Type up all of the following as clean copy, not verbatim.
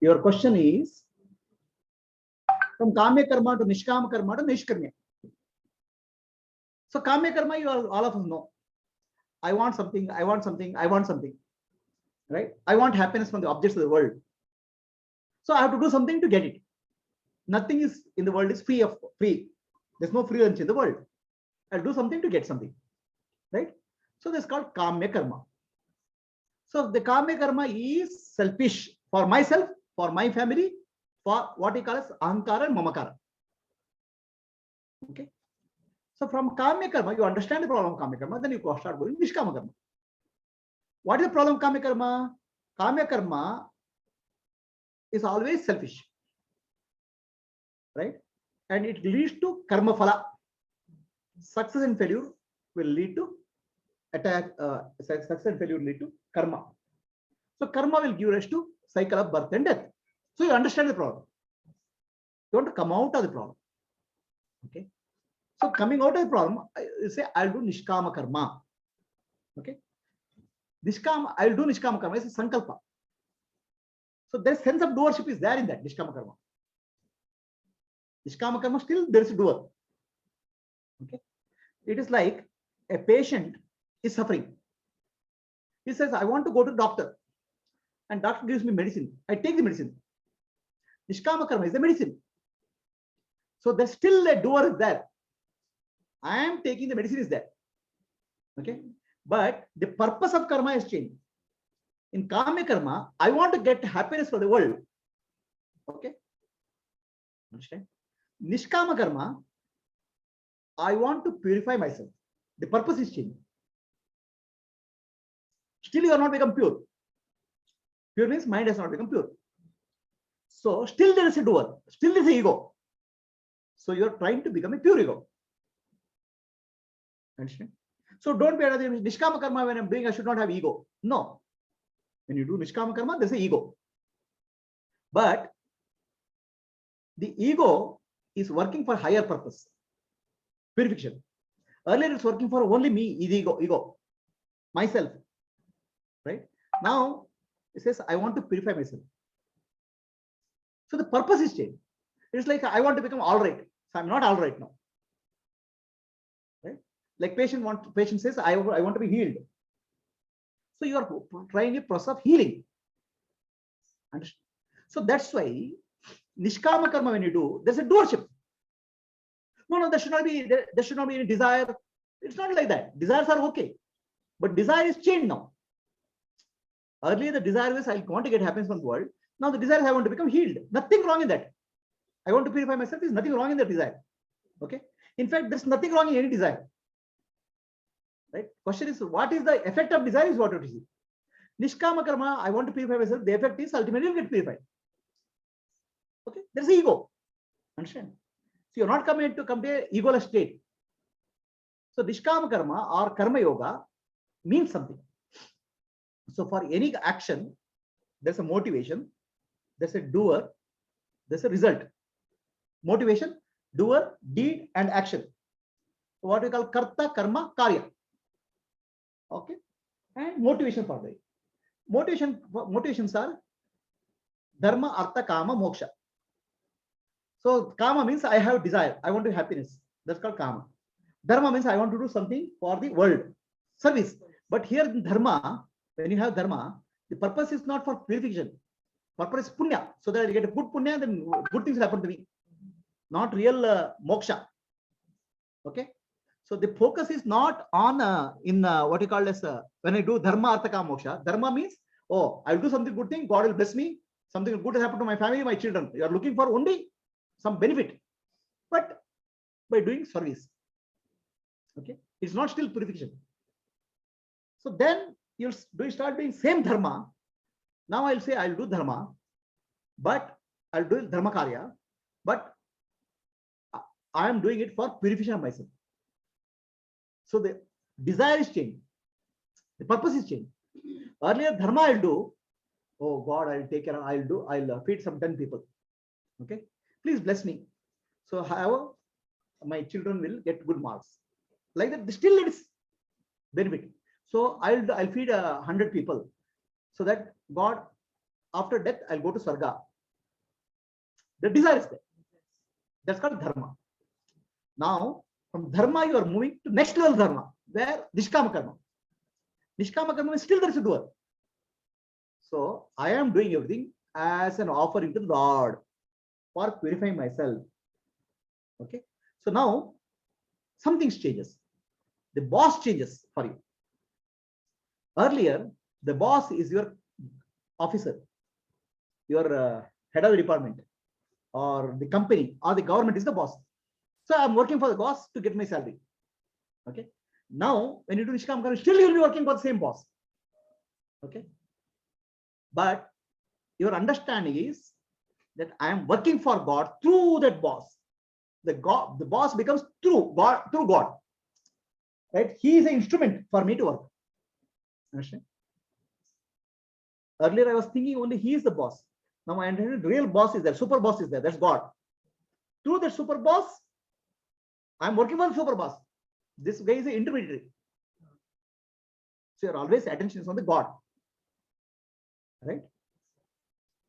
Your question is from Kamya Karma to Nishkama Karma to Nishkarmya. So Kamya Karma, you all of us know. I want something, I want something, I want something. Right? I want happiness from the objects of the world. So I have to do something to get it. Nothing is in the world is free. There's no free lunch in the world. I'll do something to get something. Right? So this is called Kamya Karma. So the Kamya Karma is selfish for myself, for my family, for what he calls Ahankara and Mamakara. Okay. So from Kamya Karma, you understand the problem of Kamya Karma, then you start going Nishkama Karma. What is the problem of Kamya Karma? Kamya Karma is always selfish. Right? And it leads to Karma Phala. Success and failure will lead to success and failure will lead to Karma. So Karma will give rise to cycle of birth and death. So you understand the problem. You want to come out of the problem. Okay. So coming out of the problem, you say, I'll do Nishkama Karma. Okay. I'll do Nishkama Karma. It's a Sankalpa. So their sense of doership is there in that Nishkama Karma. Nishkama Karma, still there is a doer. Okay. It is like a patient is suffering. He says, I want to go to the doctor. And doctor gives me medicine. I take the medicine. Nishkama Karma is the medicine. So there's still a doer is there. I am taking the medicine is there. Okay. But the purpose of karma has changed. In Kamya Karma, I want to get happiness for the world. Okay. Understand? Nishkama Karma, I want to purify myself. The purpose is changed. Still you are not become pure. Pure means mind has not become pure. So still there is a doer. Still there is a ego. So you are trying to become a pure ego. Understand? So don't be another Nishkama Karma when I'm doing, I should not have ego. No. When you do Nishkama Karma, there's an ego. But the ego is working for higher purpose. Purification. Earlier it's working for only me, ego, myself. Right? Now it says, I want to purify myself. So the purpose is changed. It's like I want to become all right. So I'm not all right now. Right? Like patient says, I want to be healed. So you are trying a process of healing. Understand? So that's why Nishkama Karma, when you do, there's a doership. No, there should not be any desire. It's not like that. Desires are okay. But desire is changed now. Earlier the desire was, I want to get happiness from the world. Now the desire is I want to become healed. Nothing wrong in that. I want to purify myself. There's nothing wrong in that desire. Okay. In fact, there's nothing wrong in any desire. Right? Question is, what is the effect of desire is what it is. Nishkama Karma, I want to purify myself. The effect is ultimately you'll get purified. Okay. There's ego. Understand? So you're not coming to come to an egoless state. So Nishkama Karma or Karma Yoga means something. So for any action, there's a motivation, there's a doer, there's a result. Motivation, doer, deed, and action. So what we call Karta, Karma, Karya. Okay. And motivation for the motivations are Dharma, Artha, Kama, Moksha. So Kama means I have desire, I want to have happiness. That's called Kama. Dharma means I want to do something for the world, service. But here in Dharma, when you have Dharma, the purpose is not for purification. Purpose is Punya. So that I get a good Punya, then good things will happen to me. Not real Moksha. Okay. So the focus is not on what you call as when I do Dharma, Artha, Kama, Moksha. Dharma means, oh, I'll do something good thing, God will bless me. Something good will happen to my family, my children. You are looking for only some benefit. But by doing service. Okay. It's not still purification. So then you start doing same Dharma. Now I'll say I'll do Dharma, but I'll do Dharma Karya, but I am doing it for purification of myself. So the desire is changed. The purpose is changed. Earlier Dharma I'll do, oh God, I'll take care, I'll feed some 10 people. Okay. Please bless me. So however, my children will get good marks. Like that, still it is benefit. So I'll feed 100 people so that God, after death, I'll go to Swarga. The desire is there. That's called dharma. Now, from dharma, you are moving to next level dharma, where nishkama karma. Nishkama karma is still there is a doer. So I am doing everything as an offering to the Lord for purifying myself. Okay. So now something changes. The boss changes for you. Earlier, the boss is your officer, your head of the department, or the company, or the government is the boss. So I'm working for the boss to get my salary. Okay. Now, when you do nishkama karma, still you will be working for the same boss. Okay. But your understanding is that I am working for God through that boss. The boss becomes through God. Right? He is an instrument for me to work. Understand? Earlier I was thinking only he is the boss. Now I understand the real boss is there, super boss is there, that's God. Through that super boss, I am working for the super boss. This guy is an intermediary. So your always attention is on the God. Right?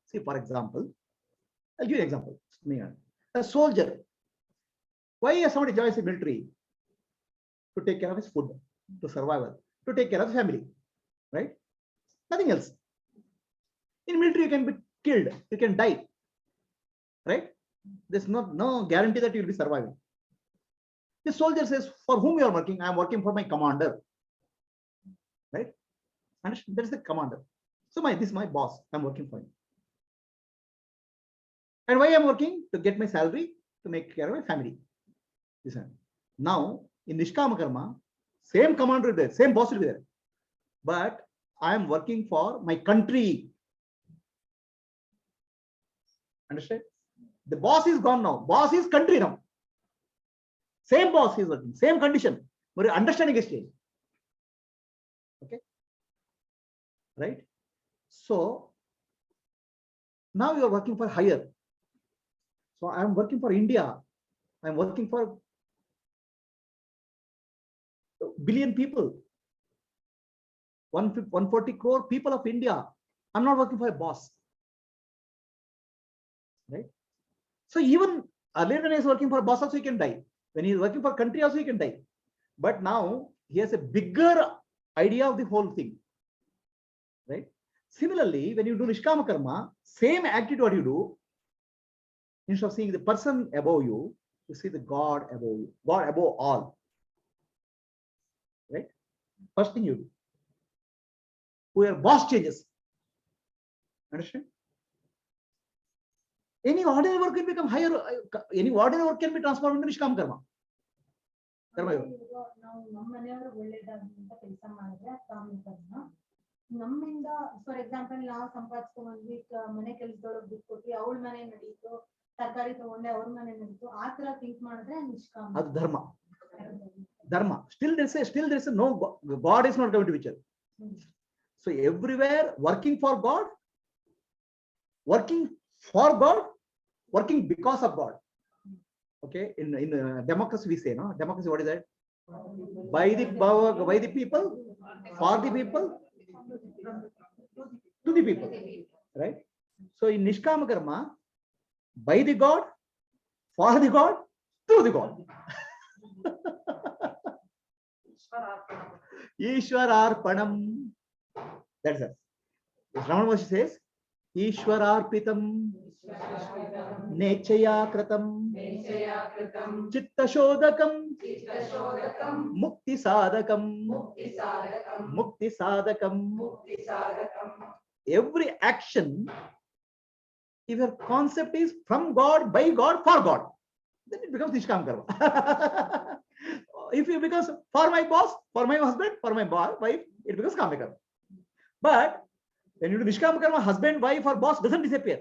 See, for example, I'll give you an example. A soldier. Why somebody joins the military? To take care of his food, to survival, to take care of the family. Right? Nothing else. In military, you can be killed, you can die. Right? There's no guarantee that you'll be surviving. The soldier says, for whom you are working? I am working for my commander. Right? And that's the commander. So this is my boss. I'm working for him. And why I'm working? To get my salary, to make care of my family. Listen. Now, in nishkama karma, same commander is there, same boss will be there. But I am working for my country. Understand? The boss is gone now. Boss is country now. Same boss is working, same condition. But your understanding is changed. Okay? Right? So now you are working for higher. So I am working for India. I am working for billion people. 140 crore people of India. I'm not working for a boss. Right? So even earlier when he is working for a boss also he can die. When he is working for country also he can die. But now he has a bigger idea of the whole thing. Right? Similarly, when you do nishkama karma, same attitude what you do, instead of seeing the person above you, you see the God above you, God above all. Right? First thing you do. Who your boss changes. Understand? Any ordinary work can become higher, any ordinary work can be transformed into nishkama karma. ನಮ್ಮಿಂದ for example ನಾವು ಸಂಪಾದಿಸ್ಕೊಂಡ್ಬಂದ್ವಿ ಮನೆ ಕೆಲಸದೊಳಗೆ ದುಡ್ಡು ಕೊಟ್ಟಿ ಅವಳ ಮನೆ ನಡೀತು ತರಕಾರಿ ತಗೊಂಡೆ ಅವ್ರ ಮನೆ ನಡೀತು ಆ ತರ ಥಿಂಕ್ ಮಾಡಿದ್ರೆ ನಿಷ್ಕಾಮ ಅದು ಧರ್ಮ still there is no God is not going to Vichara. So everywhere working for God, working because of God. Okay, in democracy we say, no, democracy, what is that? By the people, for the people, to the people. Right? So in nishkama karma, by the God, for the God, to the God. Ishwararpanam. That's it. Ramana Maharshi says, Ishwararpitam Nechaya Kratam Chitta Shodakam Mukti Sadakam. Every action, if your concept is from God, by God, for God, then it becomes nishkama karma. If it becomes for my boss, for my husband, for my wife, it becomes kama karma. But when you do nishkama karma, husband, wife, or boss doesn't disappear.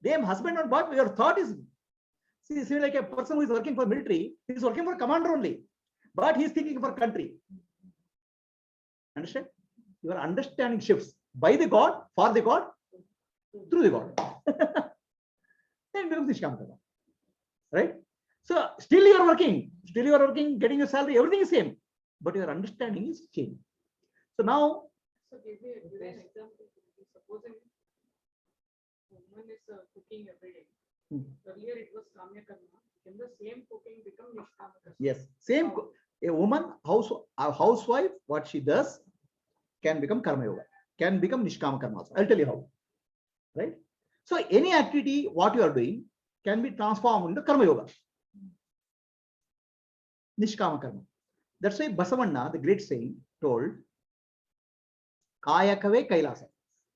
Them husband or wife, your thought is, see like a person who is working for military, he is working for commander only, but he is thinking for country. Understand? Your understanding shifts by the God, for the God, through the God. Then it becomes nishkama karma. Right? So still you are working, getting your salary, everything is same, but your understanding is changed. So now, so give me an example. Supposing a woman is cooking every day, Earlier it was Kamya Karma. Can the same cooking become Nishkama Karma? Yes, same. A woman, a housewife, what she does can become Karma Yoga, can become Nishkama Karma also. I'll tell you how. Right? So any activity, what you are doing, can be transformed into Karma Yoga. Nishkama Karma. That's why Basavanna, the great saint, told, Kaya Kave Kailasa.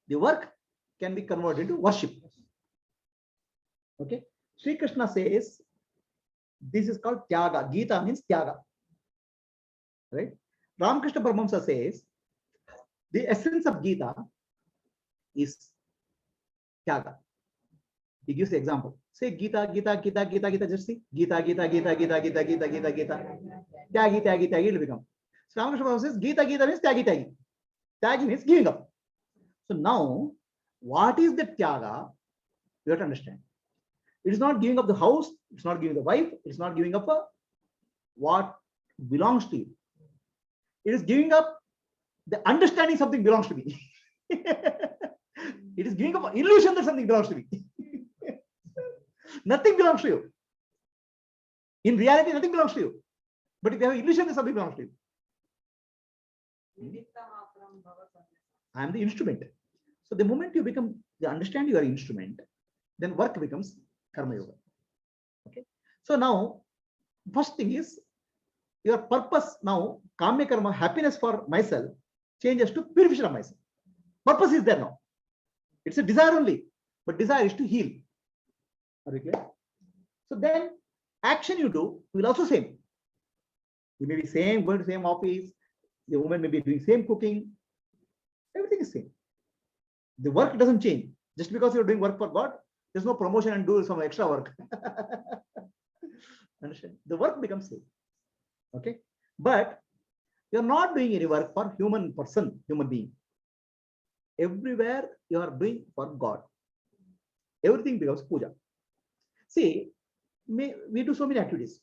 The work can be converted into worship. Okay. Sri Krishna says, this is called Tyaga. Gita means Tyaga. Right? Ramakrishna Paramahamsa says, the essence of Gita is Tyaga. He gives the example. Say Gita, Gita, Gita, Gita, Gita, just see. Gita, Gita, Gita, Gita, Gita, Gita, Gita, Gita. Tyagi, Tyagi, Tyagi, it will become. So Ramakrishna Paramahamsa says, Gita, Gita means Tyagi, Tyagi. Tyagi means giving up. So now, what is the Tyaga? You have to understand. It is not giving up the house, it's not giving the wife, it's not giving up what belongs to you. It is giving up the understanding something belongs to me. It is giving up illusion that something belongs to me. Nothing belongs to you. In reality, nothing belongs to you. But if you have illusion that something belongs to you. I am the instrument. So the moment you understand your instrument, then work becomes Karma Yoga. Okay. So now, first thing is your purpose now, Kamya Karma, happiness for myself, changes to purification of myself. Purpose is there now. It's a desire only, but desire is to heal. Are we clear? So then, action you do will also same. You may be same, going to same office. The woman may be doing same cooking. Everything is same. The work doesn't change. Just because you're doing work for God, there's no promotion and do some extra work. Understand? The work becomes same. Okay. But you're not doing any work for human being. Everywhere you are doing for God. Everything becomes puja. See, we do so many activities.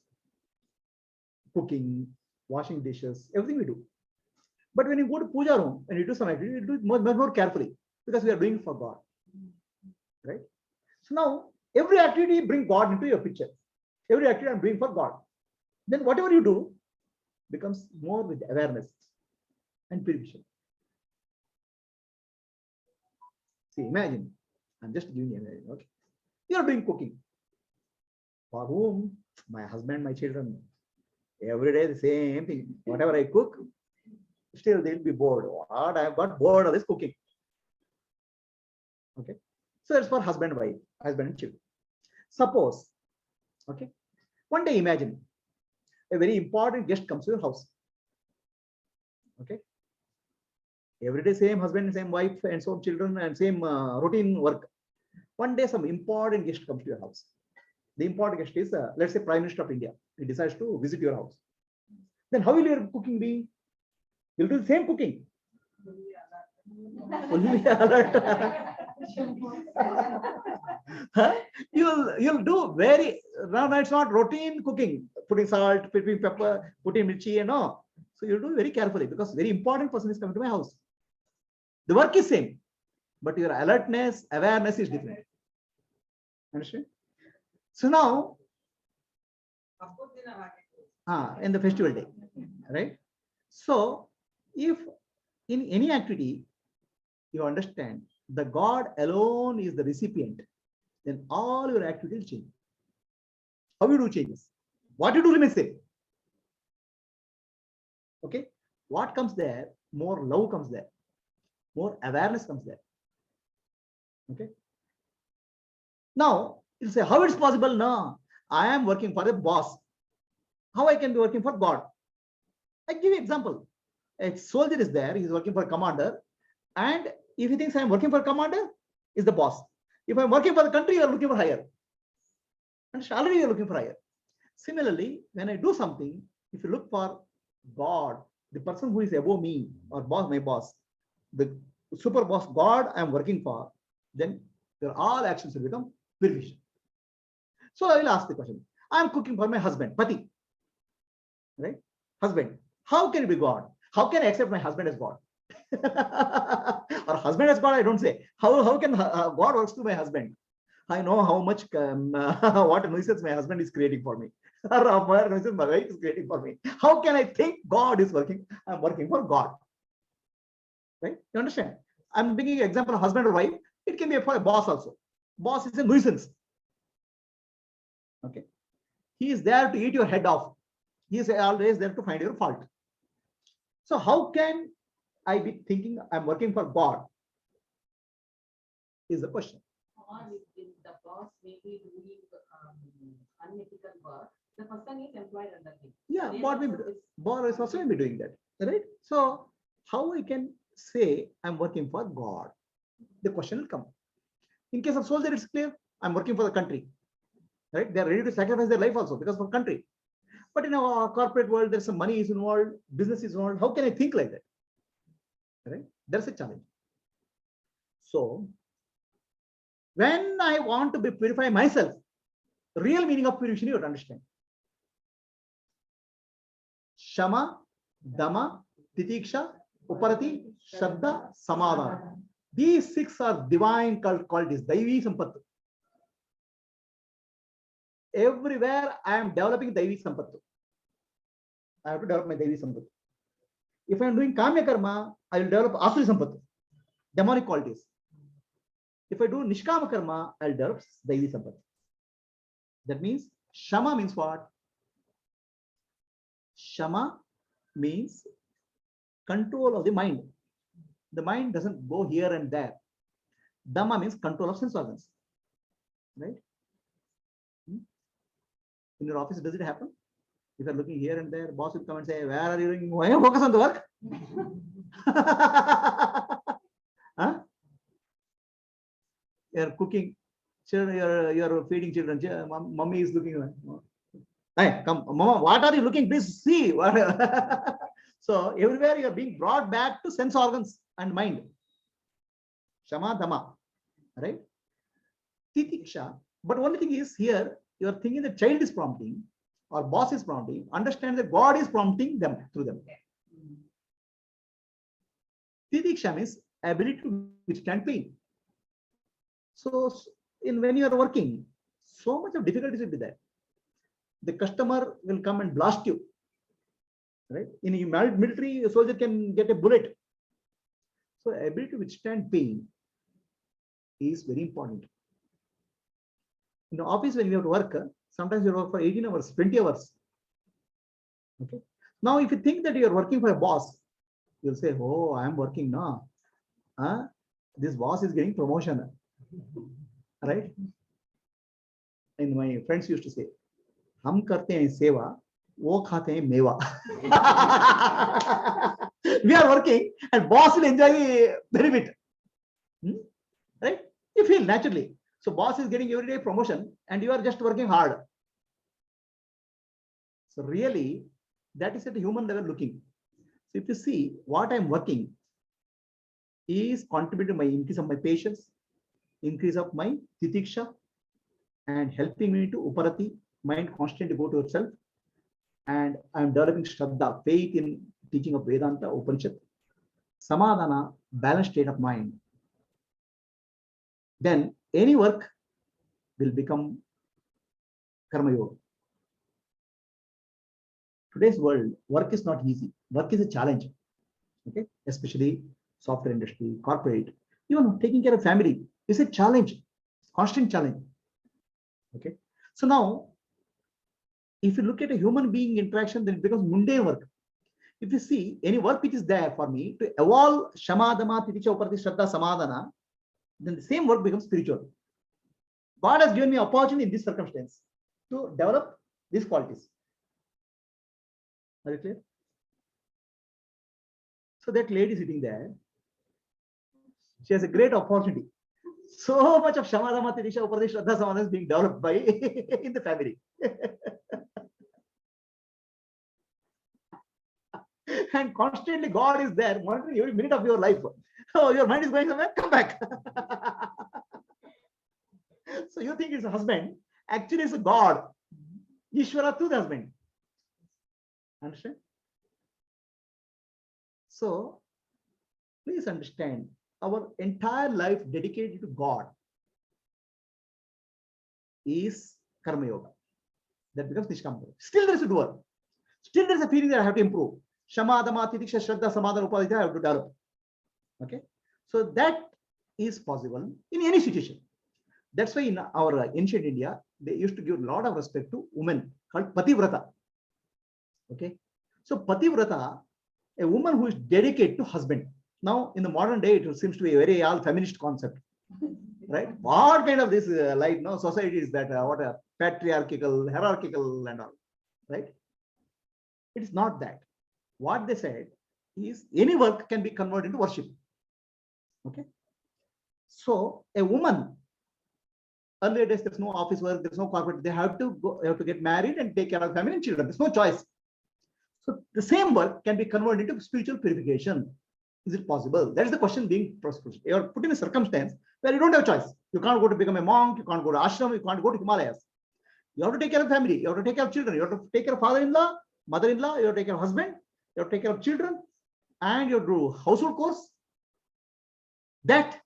Cooking, washing dishes, everything we do. But when you go to puja room and you do some activity, you do it much more carefully because we are doing it for God. Right? So now, every activity bring God into your picture. Every activity I'm doing for God. Then whatever you do becomes more with awareness and purification. See, imagine, I'm just giving you an idea. Okay? You are doing cooking. For whom? My husband, my children. Every day the same thing. Whatever I cook, still they'll be bored. What? I have got bored of this cooking. Okay. So it's for husband, wife, husband and children. Suppose, okay, one day imagine a very important guest comes to your house. Okay. Every day same husband, same wife and so children and same routine work. One day some important guest comes to your house. The important guest is, let's say, Prime Minister of India. He decides to visit your house. Then how will your cooking be? You'll do the same cooking. Fully alert. Huh? You'll do very, no, it's not routine cooking, putting salt, putting pepper, putting mirchi and all. So you'll do very carefully because very important person is coming to my house. The work is same, but your alertness, awareness is different. Understand? So now, in the festival day, right? So if in any activity you understand the God alone is the recipient, then all your activity will change. How you do changes? What you do remains same. Okay? What comes there? More love comes there. More awareness comes there. Okay? Now, you'll say, how it's possible? No, I am working for a boss. How I can be working for God? I give you an example. A soldier is there, he's working for a commander, and if he thinks I'm working for a commander, is the boss. If I'm working for the country, you're looking for higher. And already you're looking for higher. Similarly, when I do something, if you look for God, the person who is above me or boss, my boss, the super boss God I'm working for, then your all actions will become purification. So I will ask the question. I'm cooking for my husband, Pati. Right? Husband. How can it be God? How can I accept my husband as God? Or husband as God, I don't say. How can God works through my husband? I know how much what nuisance my husband is creating for me, or what nuisance my wife is creating for me. How can I think God is working? I'm working for God, right? You understand? I'm bringing an example of husband or wife. It can be for a boss also. Boss is a nuisance. Okay, he is there to eat your head off. He is always there to find your fault. So how can I be thinking I'm working for God? Is the question. Or if the boss may be doing unethical work, the person is employed under him. Yeah, Then what we also this- boss is also be doing that, right? So how I can say I'm working for God? The question will come. In case of soldier, it's clear. I'm working for the country, right? They're ready to sacrifice their life also because for country. But in our corporate world, there's some money is involved, business is involved. How can I think like that? Right? There's a challenge. So when I want to be purify myself, the real meaning of purification you have to understand. Shama, Dama, Titiksha, Uparati, Shraddha, Samadhana. These six are divine qualities, Daivi Sampattu. Everywhere I am developing Daivi Sampattu. I have to develop my Daivi Sampattu. If I am doing Kamya Karma, I will develop Asuri Sampattu, demonic qualities. If I do Nishkama Karma, I will develop Daivi Sampattu. That means Shama means what? Shama means control of the mind. The mind doesn't go here and there. Dhamma means control of sense organs. Right? In your office, does it happen? If you're looking here and there, boss will come and say, where are you doing? Why are you focus on the work? Huh? You're cooking, children, you're feeding children. Mommy is looking. Hey, come, mama, what are you looking? Please see. So everywhere you are being brought back to sense organs and mind. Shama, Dhamma, right? Titiksha. But only thing is here, you are thinking the child is prompting or boss is prompting. Understand that God is prompting them through them. Titiksha means ability to withstand pain. So when you are working, so much of difficulties will be there. The customer will come and blast you. Right? In a military, a soldier can get a bullet. So ability to withstand pain is very important. In the office, when you have to work, sometimes you work for 18 hours, 20 hours. Okay. Now, if you think that you are working for a boss, you'll say, oh, I am working now. This boss is getting promotion. Right? And my friends used to say, हम करते हैं सेवा, वो खाते हैं मेवा. We are working and boss will enjoy the benefit. Right? You feel naturally. So boss is getting every day promotion and you are just working hard. So really, that is at the human level looking. So if you see what I'm working is contributing to my increase of my patience, increase of my titiksha, and helping me to uparati, mind constantly go to itself. And I'm developing shraddha, faith in teaching of Vedanta, Upanishad, samadhana, balanced state of mind. Then any work will become karma yoga. Today's world, work is not easy. Work is a challenge. Okay, especially software industry, corporate, even taking care of family is a challenge, constant challenge. Okay, so now if you look at a human being interaction, then it becomes mundane work. If you see any work which is there for me to evolve Shama, Dhamma, Titiksha, Uparati, Shraddha, Samadhana, then the same work becomes spiritual. God has given me opportunity in this circumstance to develop these qualities. Are you clear? So that lady sitting there, she has a great opportunity. So much of Shama, Dhamma, Titiksha, Uparati, Shraddha, Samadhana is being developed by in the family. And constantly God is there monitoring every minute of your life. Oh, your mind is going somewhere, come back. So you think it's a husband, actually it's a God. Ishvara to the husband. Understand? So please understand, our entire life dedicated to God. is karma yoga. That becomes nishkama. Still there is a doer. Still there is a feeling that I have to improve. Shama, Dama, Titiksha, Shraddha, Samadhana, Upadhyaya, I have to develop. Okay. So that is possible in any situation. That's why in our ancient India, they used to give a lot of respect to women called Pativrata. Okay. So Pativrata, a woman who is dedicated to husband. Now, in the modern day, it seems to be a very all feminist concept. Right? What kind of this society is that? What a patriarchal, hierarchical, and all. Right? It is not that. What they said is any work can be converted into worship. Okay. So a woman, earlier days, there's no office work, there's no corporate, they have to go, they have to get married and take care of family and children. There's no choice. So the same work can be converted into spiritual purification. Is it possible? That is the question being proposed. You are put in a circumstance where you don't have a choice. You can't go to become a monk, you can't go to ashram, you can't go to Himalayas. You have to take care of family, you have to take care of children, you have to take care of father-in-law, mother-in-law, you have to take care of husband, you have to take care of children, and you have to do household chores. That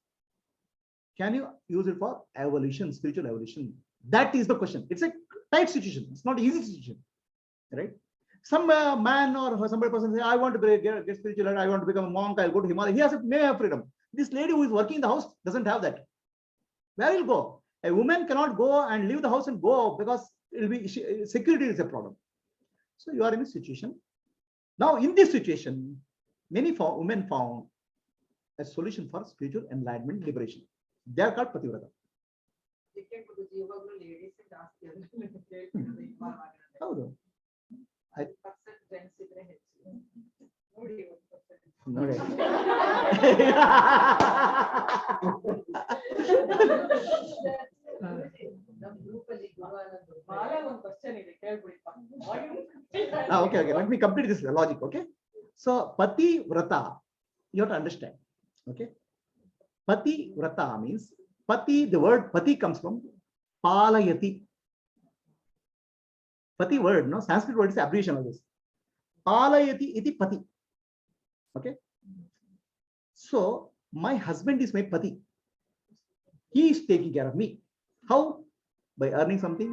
can you use it for evolution, spiritual evolution? That is the question. It's a tight situation. It's not an easy situation, right? Some man or somebody person say, I want to get spiritual, I want to become a monk, I'll go to Himalaya. He has may have freedom. This lady who is working in the house doesn't have that. Where will go? A woman cannot go and leave the house and go because it will be security is a problem. So you are in a situation. Now in this situation, many women found a solution for spiritual enlightenment, liberation. They are called Pativrata. ಹೌದು. ನೋಡಿ. Okay, let me complete this logic. Okay, so Pativrata, you have to understand. Okay, Pativrata means Pati, the word Pati comes from Palayati. Pati word, no, Sanskrit word is abbreviation of this. Palayati iti Pati. Okay. So my husband is my Pati. He is taking care of me. How? By earning something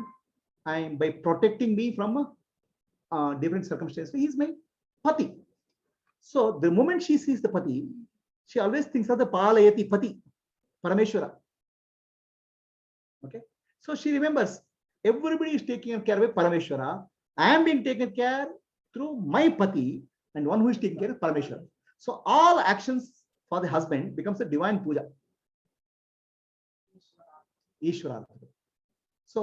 and by protecting me from different circumstances. He is my Pati. So the moment she sees the Pati, she always thinks of the Palayati Pati, Parameshwara. Okay. So she remembers everybody is taking care of Parameshwara. I am being taken care through my Pati, and one who is taking care of Parameshwara. So all actions for the husband becomes a divine puja. Ishvara. So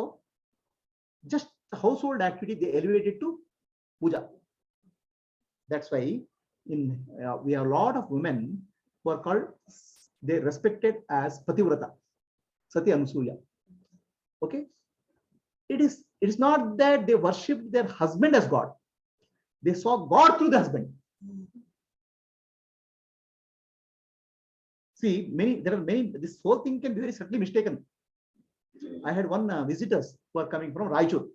just the household activity they elevated to puja. That's why in we have a lot of women who are called, they respected as Pativrata, Sati Anusuya. Okay, it is not that they worshipped their husband as God. They saw God through the husband. See, there are many, this whole thing can be very subtly mistaken. I had one visitors who are coming from Raichur,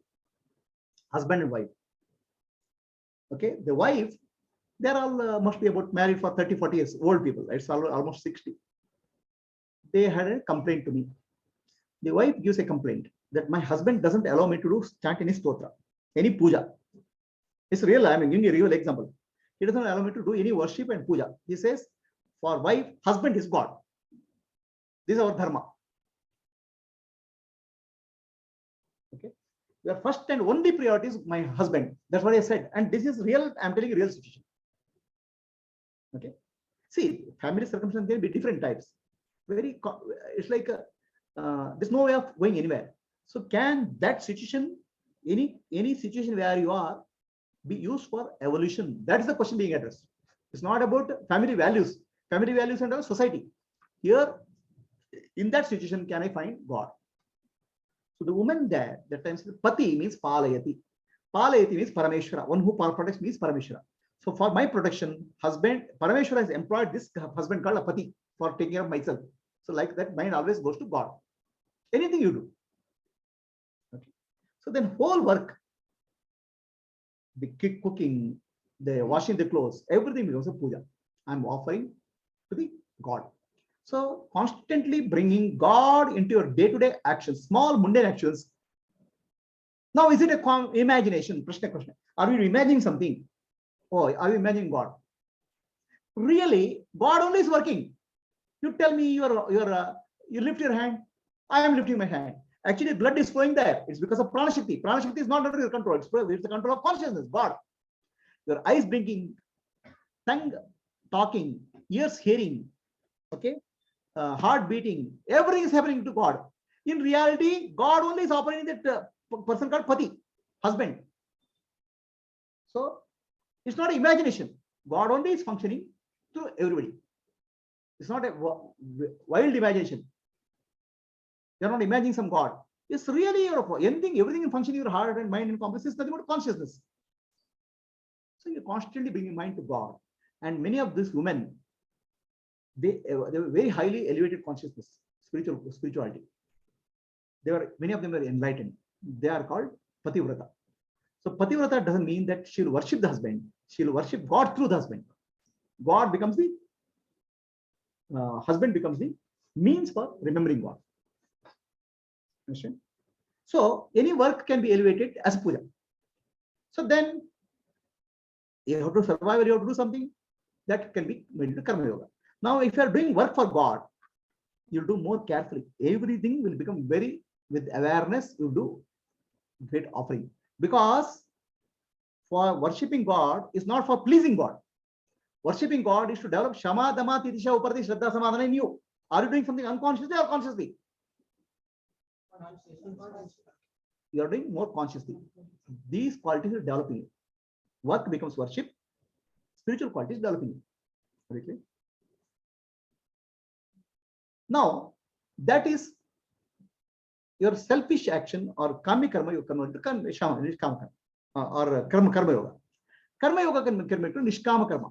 husband and wife. Okay, the wife, they're all must be about married for 30-40 years, old people. It's almost 60. They had a complaint to me. The wife gives a complaint that my husband doesn't allow me to do chant any stotra, any puja. It's real. I mean, giving a real example. He doesn't allow me to do any worship and puja. He says, for wife, husband is God. This is our dharma. Okay. Your first and only priority is my husband. That's what I said. And this is real. I'm telling you, real situation. Okay. See, family circumstances can be different types. It's like there's no way of going anywhere. So can that situation, any situation where you are, be used for evolution? That is the question being addressed. It's not about family values and our society. Here, in that situation, can I find God? So the woman there, that time says, Pati means Palayati. Palayati means Parameshwara. One who protects me is Parameshwara. So for my protection, husband, Parameshwara has employed this husband called a Pati for taking care of myself. So like that, mind always goes to God. Anything you do. Okay. So then whole work, the cooking, the washing the clothes, everything becomes a puja. I'm offering to the God. So constantly bringing God into your day-to-day actions, small mundane actions, Now, is it a imagination? Prashna, Krishna. Are you imagining something? Oh, are you imagining God? Really, God only is working. You tell me you lift your hand. I am lifting my hand. Actually, blood is flowing there. It's because of prana shakti. Prana shakti is not under your control. It's the control of consciousness, God. Your eyes blinking, tongue talking, ears hearing, okay, heart beating. Everything is happening to God. In reality, God only is operating that person called Pati, husband. So it's not imagination. God only is functioning to everybody. It's not a wild imagination. You're not imagining some God. It's really everything functioning in your heart and mind and consciousness is nothing but consciousness. So you're constantly bringing mind to God. And many of these women, they were very highly elevated consciousness, spirituality. Many of them were enlightened. They are called Pativrata. So Pativrata doesn't mean that she'll worship the husband. She'll worship God through the husband. God becomes the husband becomes the means for remembering God. Understand? So any work can be elevated as puja. So then you have to survive, you have to do something that can be made into karma yoga. Now, if you are doing work for God, you'll do more carefully. Everything will become very with awareness. You do great offering, because for worshipping God is not for pleasing God. Worshipping God is to develop Shama, Dama, Titisha, Uparati, Shraddha, Samadhana in you. Are you doing something unconsciously or consciously? You are doing more consciously. These qualities are developing you. Work becomes worship. Spiritual qualities developing you. Correctly? Now, that is your selfish action or kami karma, you convert to nishkama karma, or karma yoga. Karma yoga can convert to nishkama karma.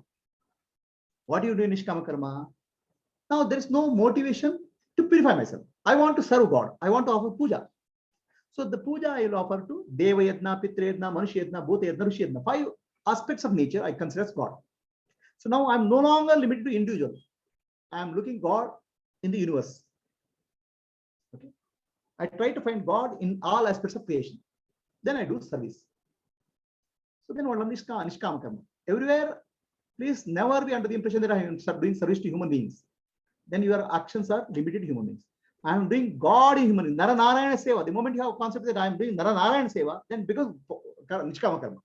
What do you do in nishkama karma? Now, there is no motivation to purify myself. I want to serve God. I want to offer puja. So the puja I will offer to Deva Yadna, Pitra Yadna, Manushya Yadna, Bhuta Yadna, Rishi Yadna. 5 aspects of nature I consider as God. So now I'm no longer limited to individual. I'm looking God in the universe. Okay. I try to find God in all aspects of creation. Then I do service. So then what is nishkama karma? Everywhere, please never be under the impression that I am doing service to human beings. Then your actions are limited to human beings. I am doing God in human beings. Nara Narayana Seva. The moment you have a concept that I am doing Nara Narayana Seva, then becomes nishkama karma.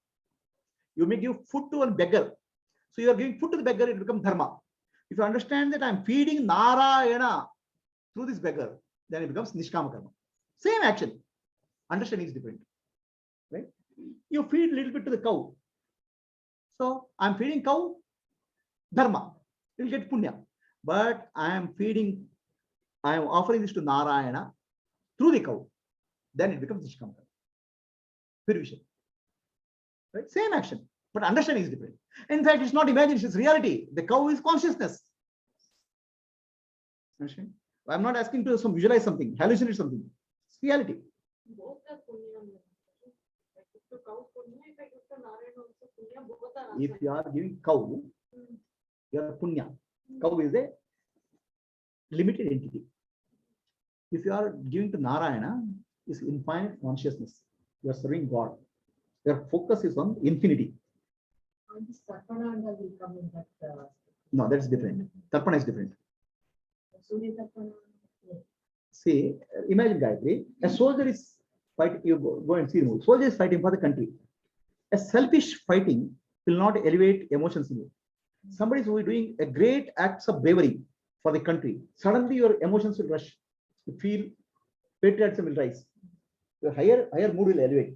You may give food to a beggar. So you are giving food to the beggar, it becomes dharma. If you understand that I am feeding Narayana through this beggar, then it becomes nishkama karma. Same action. Understanding is different. Right? You feed a little bit to the cow. So I am feeding cow, dharma. You will get punya. But I am offering this to Narayana through the cow. Then it becomes nishkama karma. Purification. Right? Same action. But understanding is different. In fact, it's not imagination, it's reality. The cow is consciousness. Understand? I'm not asking to visualize something, hallucinate something. It's reality. Both are punya. If I give to cow punya, if I give to Narayana also punya, both are. If you are giving cow, you are punya. Cow is a limited entity. If you are giving to Narayana, it's infinite consciousness. You are serving God. Your focus is on infinity. This Tarpana and will come in that. No, that's different. Tarpana is different. Surya Tarpana. See, imagine Gayatri, a soldier is fighting, you go and see the movie. Soldier is fighting for the country. A selfish fighting will not elevate emotions in you. Somebody who is doing a great acts of bravery for the country, suddenly your emotions will rush. You feel patriotism will rise. Your higher mood will elevate.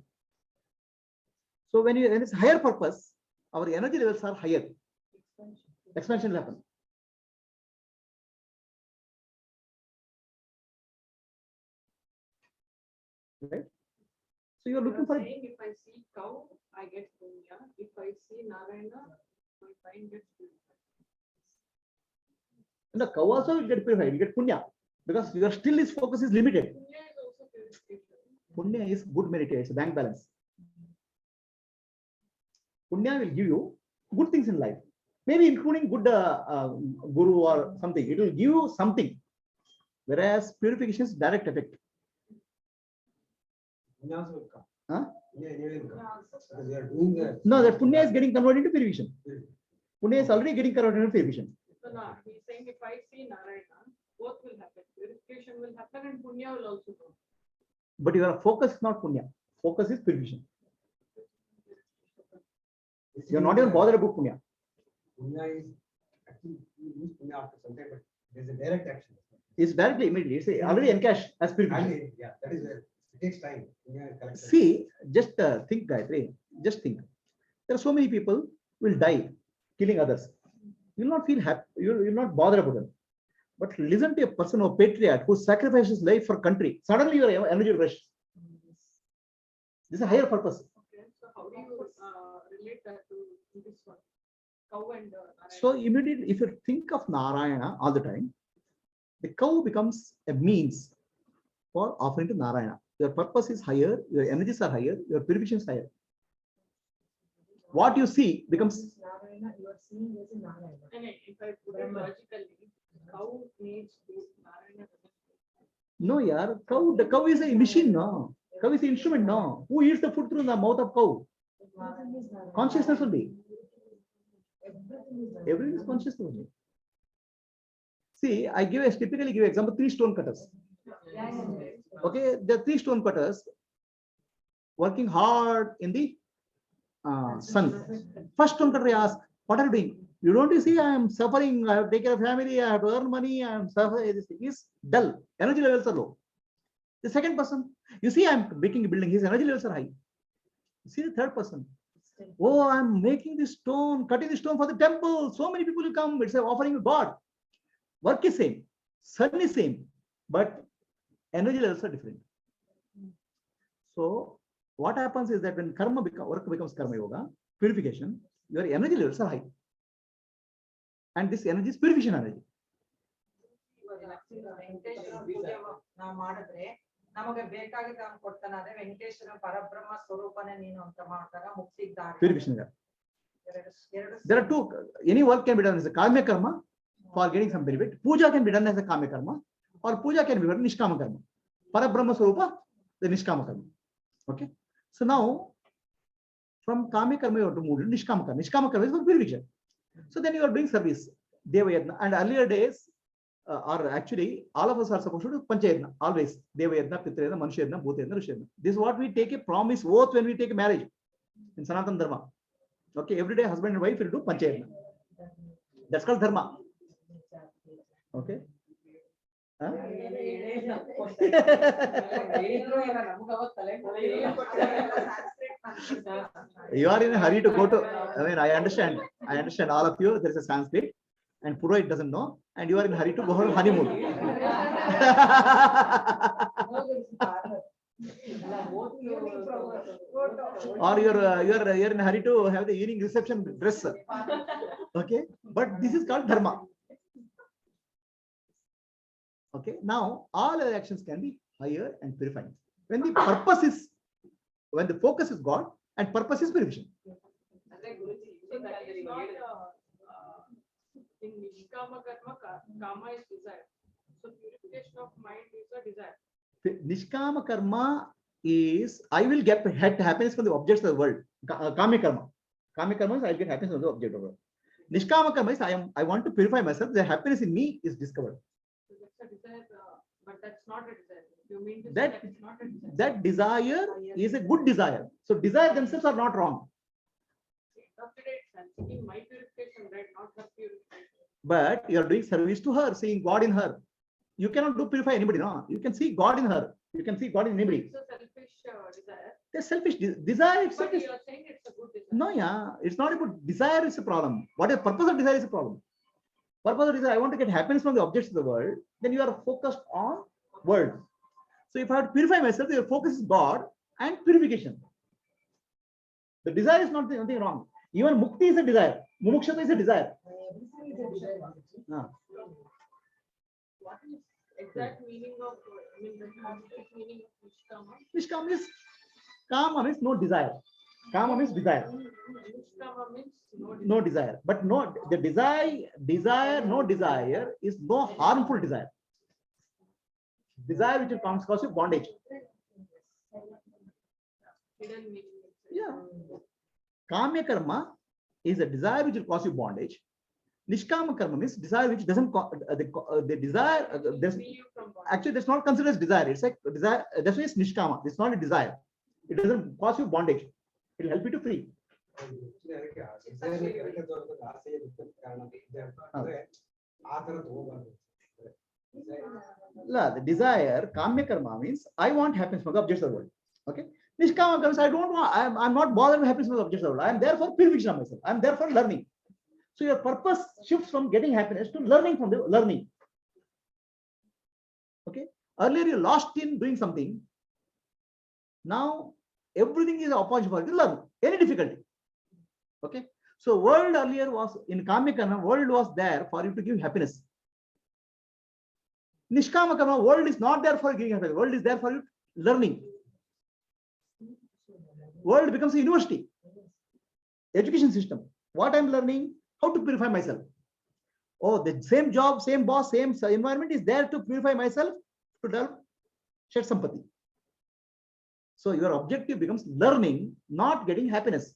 So when it's higher purpose, our energy levels are higher. Expansion will happen. Right? So you are looking for. Saying if I see cow, I get punya. If I see Narayana, my mind gets purified. The cow also will get purified, you get punya, because your still his focus is limited. Punya is also purification. Punya is good meditation, bank balance. Punya will give you good things in life, maybe including good guru or something. It will give you something, whereas purification is direct effect. Punya also will come. Huh? Punya anyway will come. Because they are doing the. No, that punya is getting converted into purification. Punya is already getting converted into purification. So now he's saying if I see Narayana, both will happen. Purification will happen and punya will also come. But your focus is not punya. Focus is purification. You are not even bothered about punya. Punya is actually you use punya after some time, but there's a direct action. It's directly immediately. It's already encashed as purification. And yeah, that is where it takes time. Punya collection. See, just think, Gayatri. Just think. There are so many people will die killing others. You will not feel happy. You will not bother about them. But listen to a person or patriot who sacrifices life for country. Suddenly your energy rush. This is a higher purpose. Okay, so how do you relate that to this one? Cow and Narayana? So immediately, if you think of Narayana all the time, the cow becomes a means for offering to Narayana. Your purpose is higher, your energies are higher, your purification is higher. What you see becomes. Narayana, you are seeing as a Narayana. And if I put it logically, cow needs food, Narayana doesn't. No, yaar, cow. The cow is a machine, no. Cow is an instrument, no. Who eats the food through the mouth of cow? Consciousness only. Everything is consciousness only. See, I typically give example 3 stone cutters. Okay, the 3 stone cutters working hard in the sun. First stone cutter asks, what are you doing? You don't see I am suffering, I have to take care of family, I have to earn money, I am suffering. This is dull. Energy levels are low. The second person, you see I am making a building, his energy levels are high. You see the third person. Oh, I'm making this stone, cutting the stone for the temple. So many people will come. It's an offering to God. Work is same, sun is same, but energy levels are different. So what happens is that when work becomes karma yoga, purification, your energy levels are high. And this energy is purification energy. ನಾವು ಮಾಡಿದ್ರೆ ನಮಗೆ ಬೇಕಾಗಿದ್ದ ಅವ್ನು ಕೊಡ್ತಾನಾದ್ರೆ ವೆಂಕಟೇಶ್ವರ ಪರಬ್ರಹ್ಮ ಸ್ವರೂಪನೇ ನೀನು ಅಂತ ಮಾಡಿದಾಗ ಮುಕ್ತಿದ್ದಾರೆ. Purification. There are two. Any work can be done as a karma karma for getting some benefit. Puja can be done as a karma karma, or puja can be done as nishkama karma. Parabrahma swarupa, the nishkama karma. Okay. So now, from karma karma you have to move to nishkama karma. Nishkama karma is for purification. So then you are doing service. Devayatna. And earlier days, or actually, all of us are supposed to do panchayatna. Always. Devayatna, pitrayatna, manushayatna, bhutayatna, rishayatna. This is what we take a promise oath when we take a marriage in Sanatana Dharma. Okay, every day husband and wife will do panchayatna. That's called dharma. Okay. Huh? You are in a hurry to go to. I mean, I understand all of you. There is a Sanskrit, and Purohit doesn't know, and you are in a hurry to go on honeymoon. Or you're in a hurry to have the evening reception dress. Okay, but this is called dharma. Okay, now all other actions can be higher and purifying. When the focus is God and purpose is purification. So that is not in nishkama karma, karma is desire. So purification of mind is a desire. Nishkama karma is I will get happiness from the objects of the world. Kama karma. Kama karma is I will get happiness from the object of the world. Nishkama karma is I want to purify myself. The happiness in me is discovered. So that's a desire, but that's not a desire. You mean to say That that it's not a desire? that desire is a good desire. So desire themselves are not wrong. After that, I'm seeking my purification, right? Not her purification. But you are doing service to her, seeing God in her. You cannot purify anybody, no. You can see God in her. You can see God in anybody. It's a selfish desire. The selfish desire itself But is you are saying it's a good desire. no, yeah. It's not about desire is a problem. What is the purpose of desire is a problem. Purpose of desire, I want to get happiness from the objects of the world. Then you are focused on world. So if I have to purify myself, your focus is God and purification. The desire is not anything wrong. Even mukti is a desire. Mumukshata is a desire. What is exact meaning of, I mean, the concrete meaning of nishkama? Nishkama is kama means no desire. Kama means desire. Nishkama means no desire. No desire. But no the desire, no desire is no harmful desire. Desire which will cause you bondage. hidden meaning. Yeah. Kamya karma is a desire which will cause you bondage. Nishkama karma means desire which doesn't the desire there's Free you from bondage. actually that's not considered as desire. It's like desire. That's why it's nishkama. It's not a desire. It doesn't cause you bondage. It will help you to free. The desire, kamya karma means I want happiness from the objects of the world. Okay. Nishkama karma means I don't want. I'm not bothered with happiness from the objects of the world. I am there for purification of myself. I am there for learning. So your purpose shifts from getting happiness to learning from the learning. Okay. Earlier you lost in doing something. Now everything is an opportunity for you to learn any difficulty. Okay. So world earlier was in kamya karma, world was there for you to give happiness. Nishkama karma, world is not there for giving happiness. World is there for you learning. World becomes a university, education system. What I'm learning, how to purify myself. Oh, the same job, same boss, same environment is there to purify myself, to develop Shat Sampati. So your objective becomes learning, not getting happiness.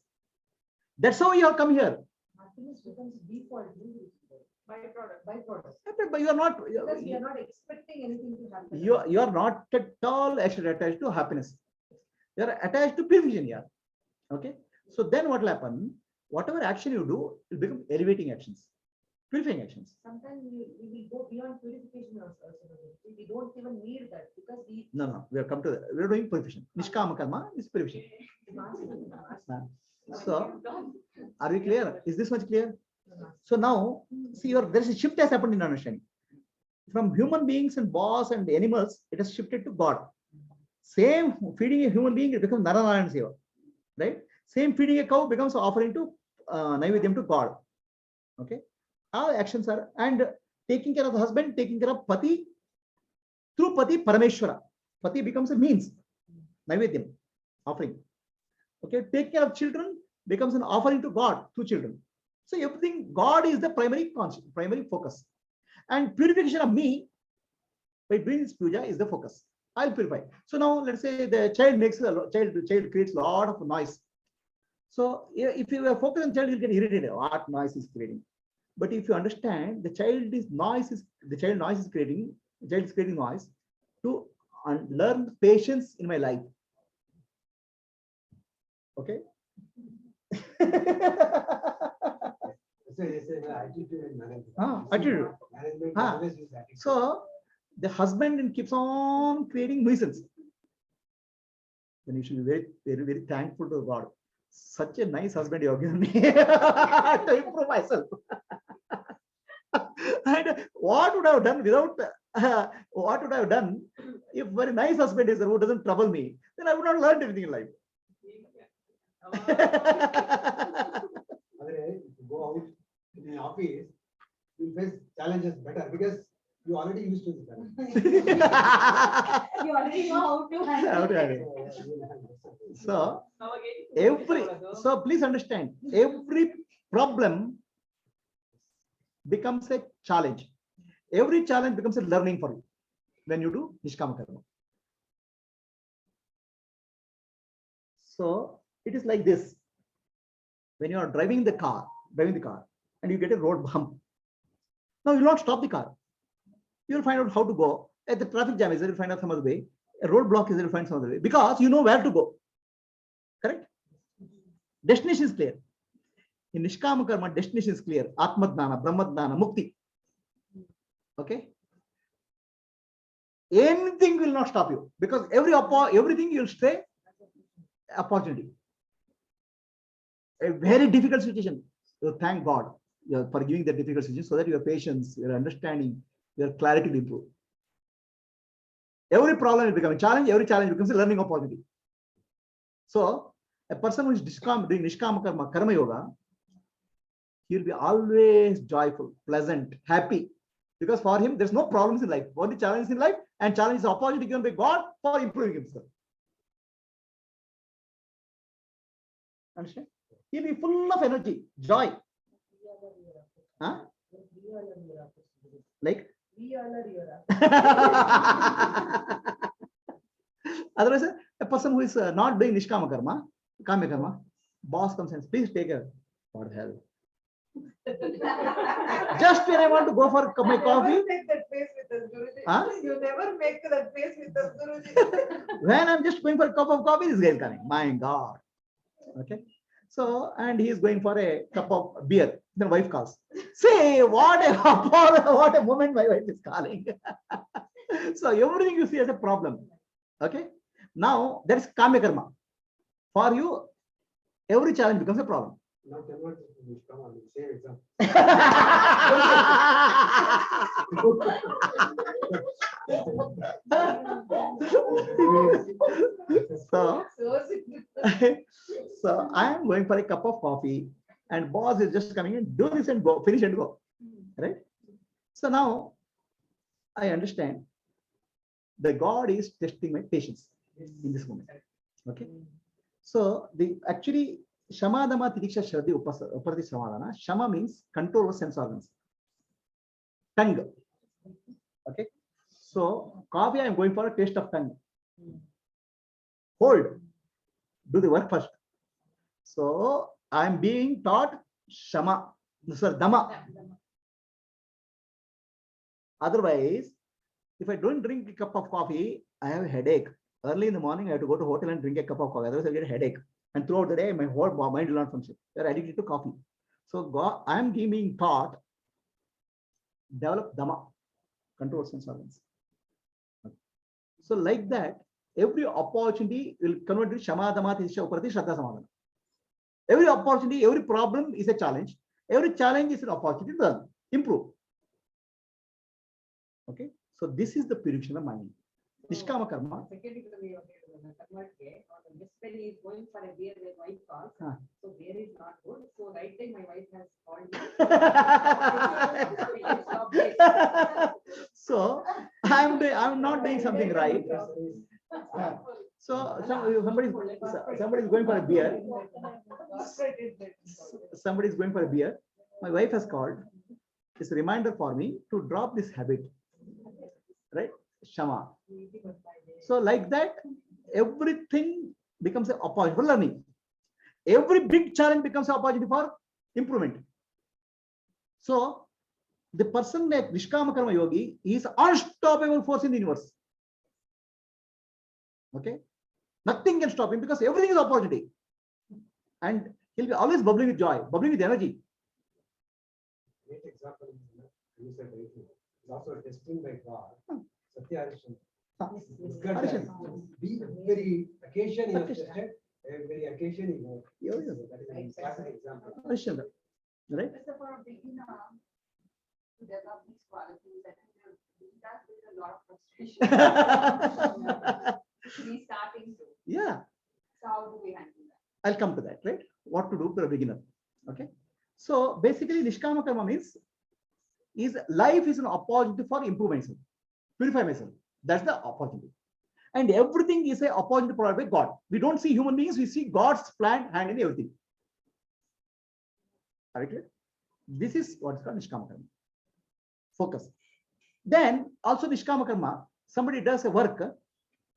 That's how you have come here. Happiness becomes default. Byproduct. But you are not. Because we are not expecting anything to happen. You are not at all actually attached to happiness. You are attached to purification here. Okay. So then what will happen? Whatever action you do will become elevating actions, purifying actions. Sometimes we go beyond purification also. We don't even need that because we. No. We have come to we are doing purification. Nishkama karma is purification. So are we clear? Is this much clear? So now see there is a shift has happened in understanding. From human beings and boss and animals, it has shifted to God. Same feeding a human being, it becomes Narayana Seva. Right? Same feeding a cow becomes offering to Naivedyam to God. Okay. Our actions are, and taking care of the husband, taking care of Pati, through Pati, Parameshwara. Pati becomes a means, Naivedyam, offering. Okay. Take care of children becomes an offering to God through children. So everything, God is the primary concept, primary focus. And purification of me by doing this puja is the focus. I'll purify. So now let's say the child makes child creates a lot of noise. So if you are focused on child, you'll get irritated. What noise is creating? But if you understand the child is creating noise to learn patience in my life. Okay. Attitude. So the husband keeps on creating nuisance. Then you should be very, very, very thankful to God. Such a nice husband you have given me to improve myself. And what would I have done without? What would I have done if very nice husband is there who doesn't trouble me? Then I would not learn anything in life. If you go out in the office, you face challenges better because you already used to the challenge. You already know how to handle it. So please understand, every problem becomes a challenge. Every challenge becomes a learning for you when you do Nishkama Karma. So it is like this. When you are driving the car, and you get a road bump. Now you will not stop the car. You will find out how to go. At the traffic jam is there, you will find out some other way. A roadblock is there, you will find some other way. Because you know where to go. Correct? Destination is clear. In Nishkama Karma, destination is clear. Atma Dhnana, Brahma Dhnana, Mukti. Okay? Anything will not stop you. Because everything you will stay opportunity. A very difficult situation. You thank God for giving that difficult situation so that your patience, your understanding, your clarity will improve. Every problem will become a challenge. Every challenge becomes a learning opportunity. So a person who is doing Nishkama Karma, Karma Yoga, he will be always joyful, pleasant, happy. Because for him, there's no problems in life. Only challenges in life, and challenge is opportunity given by God for improving himself. Understand? He'll be full of energy, joy. Huh? Like? Otherwise, A person who is not doing nishkama karma, kama karma, boss comes and says, please take a, what the hell? Just when I want to go for my coffee. You never make that face with us, Guruji. Huh? You never make that face with us, Guruji. When I'm just going for a cup of coffee, this guy is coming. My God. Okay. So, and he is going for a cup of beer. The wife calls. See, what a moment my wife is calling. So everything you see as a problem. Okay. Now that is kama karma. For you, every challenge becomes a problem. Now convert it to Nishkama, same example. So, So simple. so I am going for a cup of coffee, and boss is just coming in, do this and go, finish and go. Right? So now I understand the God is testing my patience in this moment. Okay. So the actually Shamadama Tidiksha Shraddhi Uparati Samadhana. Shama means control over sense organs. Tongue. Okay. So coffee, I am going for a taste of tongue. Hold. Do the work first. So I am being taught Shama. Sir, Dhamma. Otherwise, if I don't drink a cup of coffee, I have a headache. Early in the morning, I have to go to hotel and drink a cup of coffee. Otherwise, I get a headache. And throughout the day, my whole mind will not function. They are addicted to coffee. So God, I am being taught, develop Dhamma, control sense organs. So like that, every opportunity will convert to Shama Dhamma Tisha Uparati Shraddha Samadhana. Every opportunity, every problem is a challenge. Every challenge is an opportunity to learn, improve. Okay. So this is the purification of mind. Nishkama karma. Second way of convert on this when he is going for a beer, their wife calls. Huh. So beer is not good. So right time my wife has called me. So I'm not doing something right. So somebody is going for a beer. Somebody is going for a beer. My wife has called. It's a reminder for me to drop this habit. Right? Shama. So like that, everything becomes an opportunity for learning. Every big challenge becomes an opportunity for improvement. So the person like Nishkama Karma Yogi is unstoppable force in the universe. Okay? Nothing can stop him because everything is opportunity. And he'll be always bubbling with joy, bubbling with energy. Great example, you said everything. It's also a testing by God. Satya Harishan. Every occasion he has tested, every occasion he knows. That is a classic example. Harishan. Right? So for a beginner to develop these qualities, I think that with a lot of frustration. Restarting to. Yeah. So how do we handle that? I'll come to that, right? What to do for a beginner. Okay. So basically, Nishkama Karma means life is an opportunity for improvement myself, purify myself. That's the opportunity. And everything is an opportunity provided by God. We don't see human beings, we see God's plan hand in everything. Are you clear? This is what's called Nishkama Karma. Focus. Then also Nishkama Karma, somebody does a work,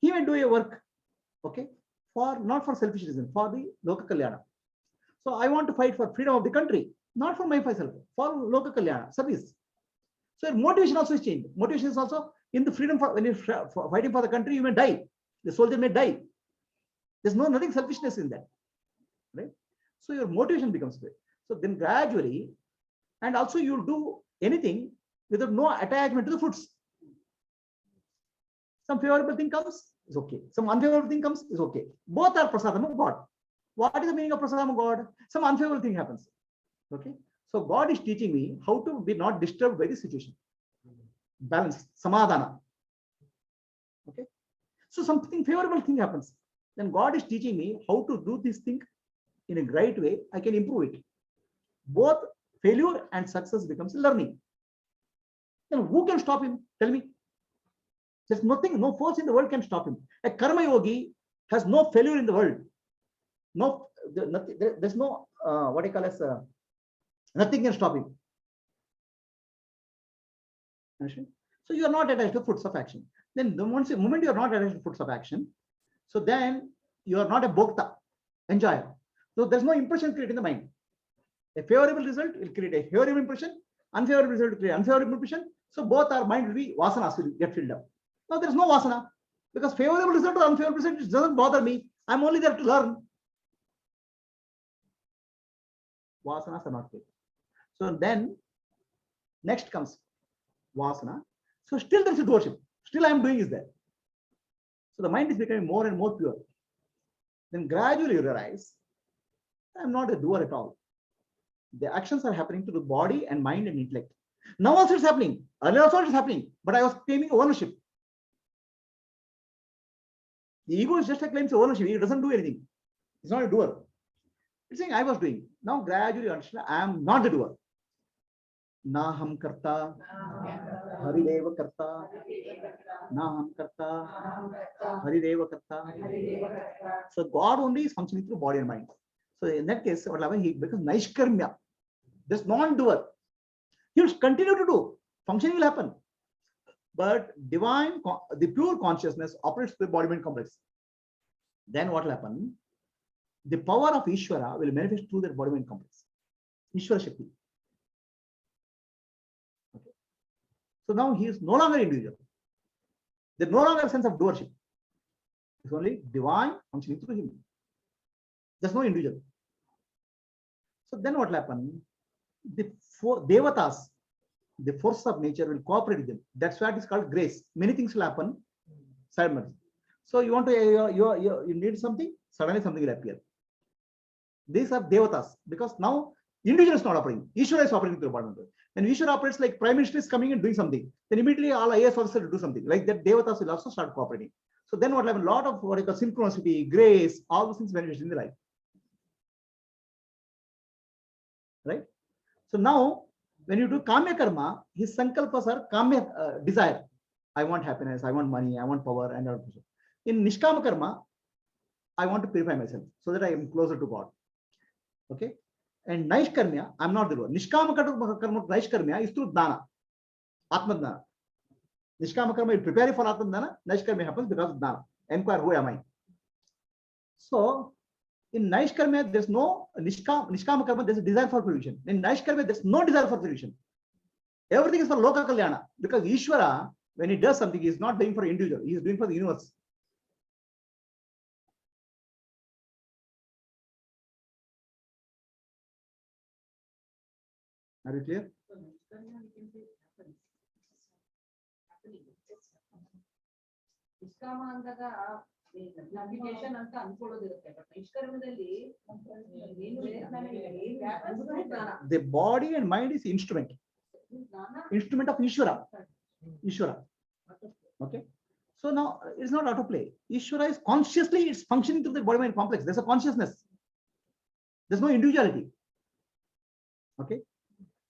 he may do a work, okay, for not for selfish reason, for the Loka Kalyana. So I want to fight for freedom of the country, not for myself, for Loka Kalyana, service. So motivation also is changed. Motivation is also in the freedom for when you're fighting for the country, you may die. The soldier may die. There's nothing selfishness in that, right? So your motivation becomes great. So then gradually, and also you'll do anything without no attachment to the fruits. Some favorable thing comes, is okay. Some unfavorable thing comes, is okay. Both are prasadam of God. What is the meaning of prasadam of God? Some unfavorable thing happens. Okay. So God is teaching me how to be not disturbed by the situation. Balance, samadhana. Okay. So something favorable thing happens. Then God is teaching me how to do this thing in a great way. I can improve it. Both failure and success becomes learning. Then who can stop him? Tell me. There's nothing, no force in the world can stop him. A karma yogi has no failure in the world. No, there's no what I call as nothing can stop him. So you are not attached to fruits of action. Then the moment you are not attached to fruits of action, So then you are not a bhokta, enjoyer. So there's no impression created in the mind. A favorable result will create a favorable impression, unfavorable result will create unfavorable impression. So both our mind will be vasanas will get filled up. Now there's no vasana because favorable result or unfavorable result it doesn't bother me. I'm only there to learn. Vasanas are not there. So then next comes vasana. So still there is a doership. Still I am doing is there. So the mind is becoming more and more pure. Then gradually you realize I am not a doer at all. The actions are happening to the body and mind and intellect. Now also it's happening. Earlier also it's happening, but I was claiming ownership. The ego is just a claim to ownership. It doesn't do anything. It's not a doer. It's saying I was doing. Now gradually you understand I am not the doer. Naham karta, harideva karta, naham karta, harideva karta. So God only is functioning through body and mind. So in that case, what happens? He becomes naishkarmya. This non-doer. He will continue to do. Functioning will happen. But divine, the pure consciousness operates the body-mind complex. Then what will happen? The power of Ishvara will manifest through that body-mind complex. Ishvara Shakti. Okay. So now he is no longer individual. There's no longer a sense of doership. It's only divine functioning through him. There's no individual. So then what will happen? The four devatas, the force of nature will cooperate with them. That's why it is called grace. Many things will happen simultaneously. So you want to you need something, suddenly something will appear. These are devatas because now individual is not operating. Ishvara is operating through the body. When Ishvara operates like Prime Minister is coming and doing something, then immediately all IAS officers will do something. Like that, devatas will also start cooperating. So then what will happen? A lot of what you call synchronicity, grace, all those things manifest in the life. Right? So now, when you do kamya karma, his sankalpas are kamya desire. I want happiness, I want money, I want power, and all. In nishkama karma, I want to purify myself so that I am closer to God. Okay? And naishkarmya, I'm not the doer. Nishkama karma, naishkarmya is through dana, Atma dana. Nishkama karma, you prepare for Atma dana, naishkarmya happens because of dana. Enquire, who am I? So, in Naishkarmya, there's no Nishkama karma, there's a desire for fruition. In Naishkarmya, there's no desire for fruition. Everything is for Loka Kalyana. Because Ishvara, when he does something, he's not doing for individual, he is doing for the universe. Are you clear? ನಿಷ್ಕಾಮ ಅಂದಾಗ ನವಿಗೇಷನ್ ಅಂತ ಅನ್ಕೊಳ್ಳೋದಿರುತ್ತೆ but ನಿಷ್ಕರ್ಮದಲ್ಲಿ The body and mind is instrument of Ishvara. Okay. So now it's not autoplay. Ishvara is consciously, it's functioning through the body mind complex. There's a consciousness. There's no individuality. Okay.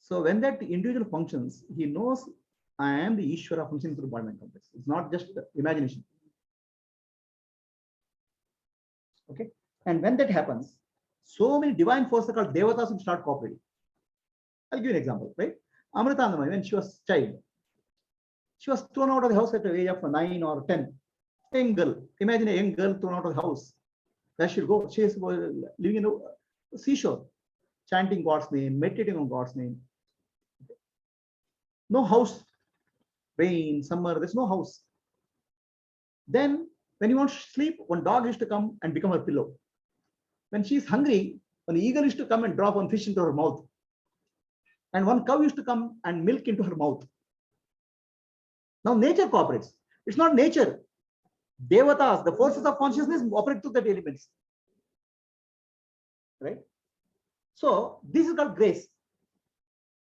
So when that individual functions, he knows I am the Ishvara functioning through the body mind complex. It's not just imagination. Okay. And when that happens, so many divine forces called devatas will start cooperating. I'll give you an example, right? Amritandamai, when she was child, she was thrown out of the house at the age of 9 or 10. Young girl. Imagine a young girl thrown out of the house. Where she'll go? She is living in a seashore, chanting God's name, meditating on God's name. No house. Rain, summer, there's no house. Then, when you want to sleep, one dog used to come and become her pillow. When she is hungry, an eagle used to come and drop one fish into her mouth. And one cow used to come and milk into her mouth. Now nature cooperates. It's not nature. Devatas, the forces of consciousness operate through that elements. Right? So this is called grace.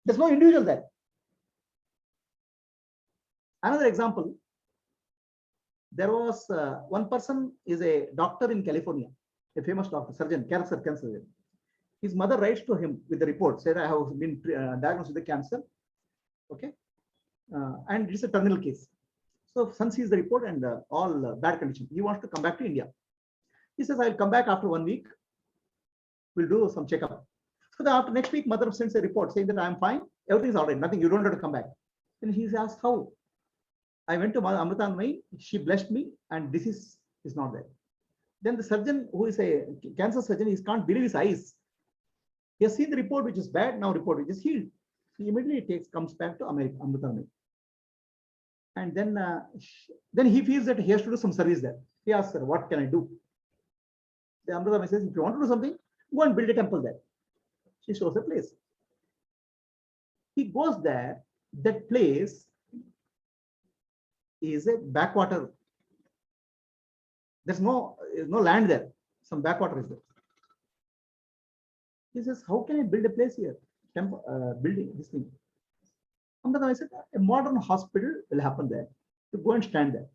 There's no individual there. Another example, there was one person is a doctor in California, a famous doctor, surgeon, cancer surgeon. His mother writes to him with the report, said, I have been diagnosed with the cancer. Okay. And it's a terminal case. So son sees the report and all bad condition. He wants to come back to India. He says, I'll come back after 1 week. We'll do some checkup. So after next week, mother sends a report saying that I'm fine. Everything is all right. Nothing. You don't have to come back. And he asked, how? I went to Amritandamai. She blessed me and disease is not there. Then the surgeon, who is a cancer surgeon, he can't believe his eyes. He has seen the report which is bad, now report which is healed. He immediately comes back to America, Amrita. And then he feels that he has to do some service there. He asks her, what can I do? The Amrita says, if you want to do something, go and build a temple there. She shows a place. He goes there. That place is a backwater. There's no land there. Some backwater is there. He says, how can I build a place here? Temple, building this thing. I said, a modern hospital will happen there. To go and stand there.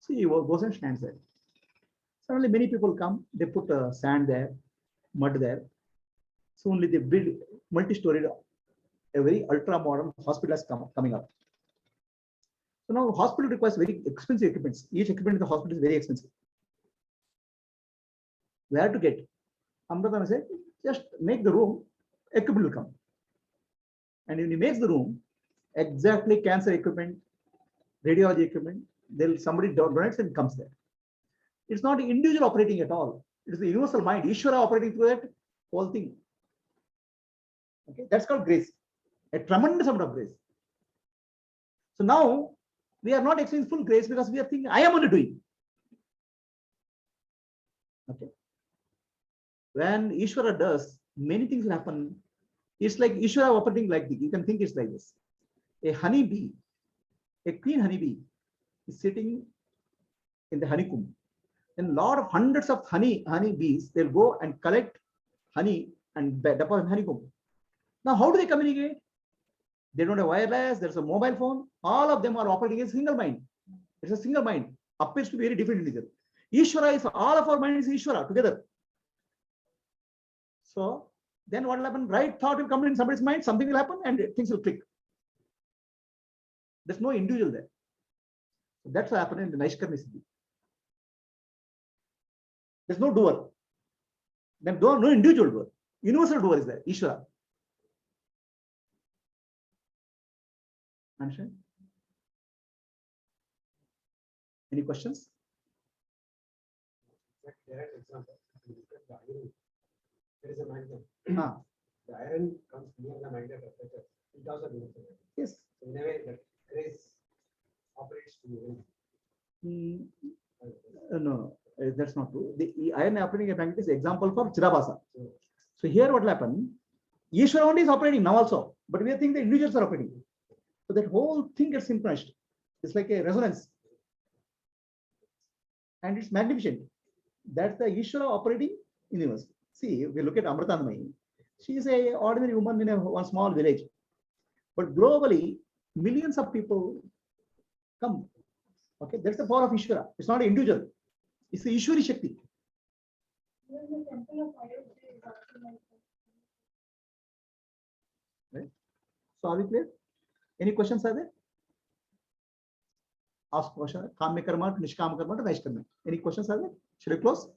So he goes and stands there. Suddenly many people come, they put sand there, mud there. So only they build multi-storied, a very ultra-modern hospital is coming up. So now hospital requires very expensive equipments. Each equipment in the hospital is very expensive. Where to get? Amrita said, just make the room, equipment will come. And when he makes the room, exactly cancer equipment, radiology equipment, somebody donates and comes there. It's not the individual operating at all. It is the universal mind, Ishvara operating through that whole thing. Okay, that's called grace. A tremendous amount of grace. So now we are not experiencing full grace because we are thinking, I am only doing. Okay. When Ishvara does, many things will happen. It's like Ishvara operating like this. You can think it's like this. A honeybee, a queen honeybee is sitting in the honeycomb. And hundreds of honeybees, they'll go and collect honey and deposit in honeycomb. Now, how do they communicate? They don't have wireless, there's a mobile phone. All of them are operating as a single mind. It's a single mind. Appears to be very different in each other. Ishvara is all of our minds is Ishvara together. So then what will happen? Right thought will come in somebody's mind, something will happen and things will click. There's no individual there. So that's what happened in the Naishkarmi Siddhi. There's no doer. Then no individual doer. Universal doer is there, Ishvara. Understand? Any questions? Direct example. There is a magnet. Ah, The iron comes near the magnet of pressure. It also goes away. yes. So in a way, that grace operates to you. No, that's not true. The iron operating a magnet is example for Chirabhasa. So here what will happen? Ishvara only is operating now also, but we are thinking the individuals are operating. So that whole thing gets synchronized. It's like a resonance. And it's magnificent. That's the Ishvara operating universe. See, if we look at Amritanmayi, she is an ordinary woman in one small village. But globally, millions of people come. Okay, that's the power of Ishvara. It's not an individual. It's the Ishwari Shakti. Right? So are we clear? Any questions are there? Ask question. Kamya karma, nishkama karma, to Naishkarma. Any questions are there? Should I close?